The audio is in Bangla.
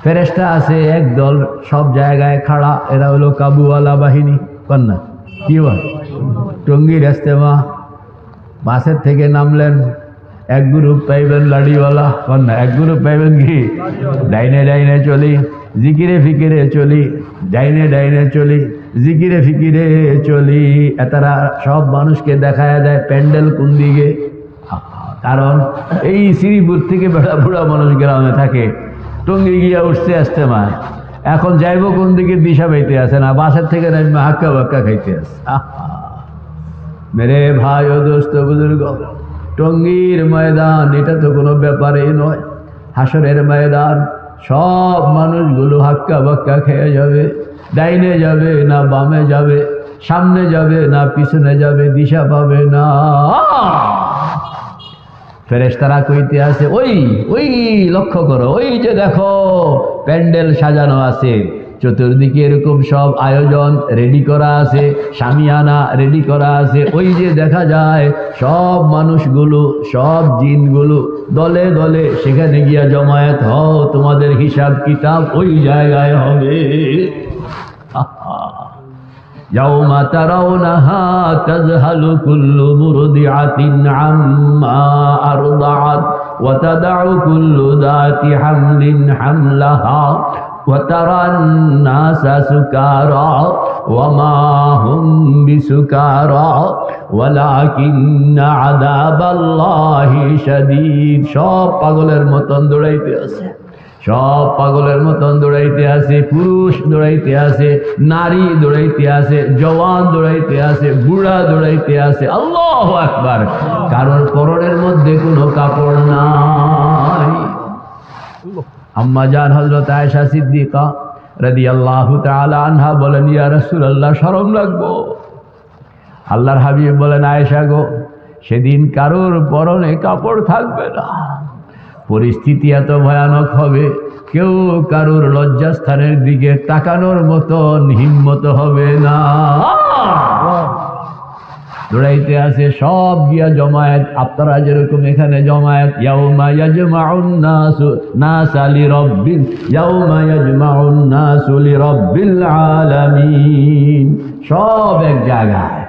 ফেরেশতা আছে একদল সব জায়গায় খাড়া, এরা হলো কাবুওয়ালা বাহিনী। কন্যা কি বল, টঙ্গীর ইস্তেমা, বাসের থেকে নামলেন, এক গ্রুপ পাইবেন লাড়িওয়ালা। কন্যা এক গ্রুপ পাইবেন কি, ডাইনে ডাইনে চলি, জিকিরে ফিকিরে চলি, ডাইনে ডাইনে চলি, জিকিরে ফিকিরে চলি। তারা সব মানুষকে দেখায় দেয় প্যান্ডেল কোন দিকে, কারণ এই শ্রীপুর থেকে বেড়া বুড়া মানুষ গ্রামে থাকে, টঙ্গী গিয়া উঠছে ইস্তেমায়, এখন যাইব কোন দিকে দিশা পাইতে আসে না, বাসের থেকে নামবে হাক্কা বাক্কা খাইতে আসে। মেরে ভাই ও দোস্ত বুজুর্গ, টঙ্গীর ময়দান এটা তো কোনো ব্যাপারই নয়, হাসরের ময়দান। সব মানুষগুলো হাক্কা বাক্কা খেয়ে যাবে, ডাইনে যাবে না বামে যাবে, সামনে যাবে না পিছনে যাবে, দিশা পাবে না। ফেরেশতারা কইতে আছে, ওই ওই লক্ষ্য করো, ওই যে দেখো প্যান্ডেল সাজানো আছে, চতুর্দিকে এরকম সব আয়োজন রেডি করা আছে, শামিয়ানা রেডি করা আছে, ওই যে দেখা যায় সব মানুষগুলো, সব জিনগুলো দলে দলে সেখানে গিয়া জমায়েত হও, তোমাদের হিসাব কিতাব ওই জায়গায় হবে। يوم ترونها تذهل كل مرضعة عما أرضعت وتضع كل ذات حمل حملها وترى الناس سكارى وما هم بسكارى ولكن عذاب الله شديد। সব পাগলের মতন দৌড়াইতে আছে, সব পাগলের মতন দৌড়াইতে আছে, পুরুষ দৌড়াইতে আছে, নারী দৌড়াইতে আছে, জওয়ান দৌড়াইতে আছে, বুড়া দৌড়াইতে আছে। আল্লাহু আকবার। কারণ পরনের মধ্যে কোনো কাপড় নাই। আম্মা জান হযরত আয়েশা সিদ্দিকা রাদিয়াল্লাহু তাআলা আনহা বলেন, ইয়া রাসূলুল্লাহ শরম লাগবো। আল্লাহর হাবিব বলেন, আয়েশা গো, সেদিন কারোর পরনে কাপড় থাকবে না, পরিস্থিতি এত ভয়ানক হবে, কেউ কারোর লজ্জাস্থানের দিকে তাকানোর মতন হিম্মত হবে না। দৌড়াইতে আছে সব গিয়া জমায়েত, আপনারা যেরকম এখানে জমায়েত, ইয়াউমা ইয়াজমাউন নাসু নাসা লিরাব্বিল ইয়াউমা ইয়াজমাউন নাসু লিরাব্বিল আলামিন, সব এক জায়গায়।